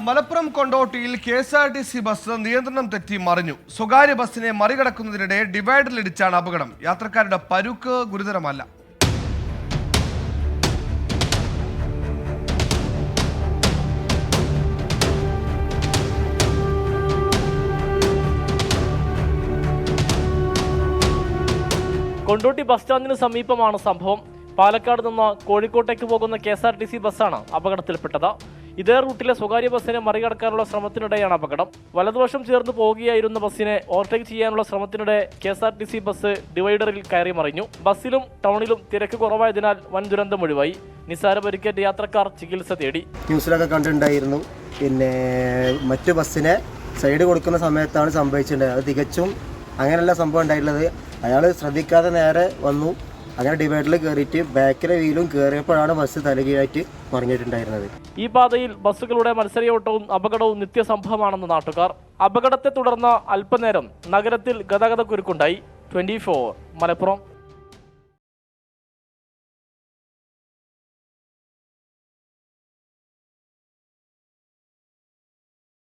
Malappuram കൊണ്ടോട്ടിയിൽ KSRTC bus നിയന്ത്രണം തെറ്റി മറിഞ്ഞു. സ്വകാര്യ ബസ്സിനെ മറികടക്കുന്നതിനിടെ ഡിവൈഡറിലിടിച്ചാണ് അപകടം. യാത്രക്കാരുടെ പരുക്ക് ഗുരുതരമല്ല. കൊണ്ടോട്ടി ബസ് സ്റ്റാൻഡിന് സമീപമാണ് സംഭവം. പാലക്കാട് നിന്ന് കോഴിക്കോട്ടേക്ക് പോകുന്ന KSRTC ബസ്സാണ് അപകടത്തിൽപ്പെട്ടത്. ഇതേ റൂട്ടിലെ സ്വകാര്യ ബസ്സിനെ മറികടക്കാനുള്ള ശ്രമത്തിനിടെയാണ് അപകടം. വലതുവശം ചേർന്ന് പോവുകയായിരുന്ന ബസ്സിനെ ഓവർടേക്ക് ചെയ്യാനുള്ള ശ്രമത്തിനിടെ KSRTC ബസ് ഡിവൈഡറിൽ കയറി മറിഞ്ഞു. ബസ്സിലും ടൗണിലും തിരക്ക് കുറവായതിനാൽ വൻ ദുരന്തം ഒഴിവായി. നിസ്സാര പരിക്കേറ്റ യാത്രക്കാർ ചികിത്സ തേടി. ന്യൂസിലൊക്കെ കണ്ടിട്ടുണ്ടായിരുന്നു. പിന്നെ മറ്റു ബസ്സിനെ സൈഡ് കൊടുക്കുന്ന സമയത്താണ് സംഭവിച്ചിട്ടുണ്ടായത്. അത് തികച്ചും അങ്ങനെയല്ല സംഭവം ഉണ്ടായിട്ടുള്ളത്. അയാൾ ശ്രദ്ധിക്കാതെ നേരെ വന്നു. അങ്ങനെ ഡിവൈഡറിൽ കയറിയിട്ട് ബാക്കിലെ വീലും കയറിയപ്പോഴാണ് ബസ് തലകീഴായിട്ട് മറിഞ്ഞിട്ടുണ്ടായിരുന്നത്. ഈ പാതയിൽ ബസ്സുകളുടെ മത്സരയോട്ടവും അപകടവും നിത്യസംഭവമാണെന്ന് നാട്ടുകാർ. അപകടത്തെ തുടർന്ന് അല്പനേരം നഗരത്തിൽ ഗതാഗതക്കുരുക്കുണ്ടായി. 24 മലപ്പുറം.